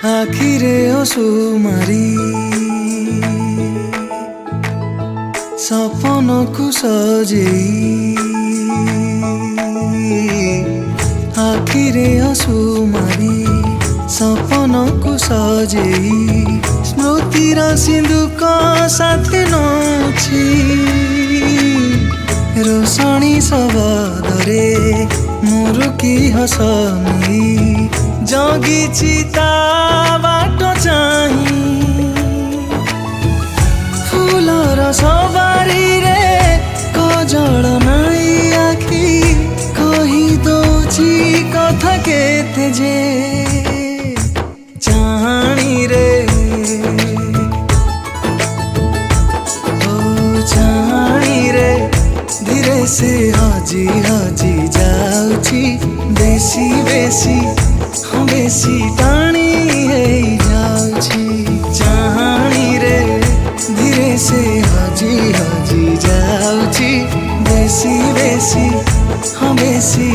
आखिरे सुमारी सपनकु सजेई आखिरे सुमारी सपनकु सजेई स्मृतिर सिंधुक साथ नौछि रोशनी शब्दरे मुरुकी हसनी जगिछि ता बाटो चाहिँ फुलर सवारी रे कजल नाई आखि कही दौछि कथा केते जे चाहणी रे ओ चाहणी रे धीरे से हजी हजी जाउछि बेसी बेसी बेसी टाणी है जाउछि चाहणी रे धीरे से हजी हजी जाउछि बेसी बेसी बेसी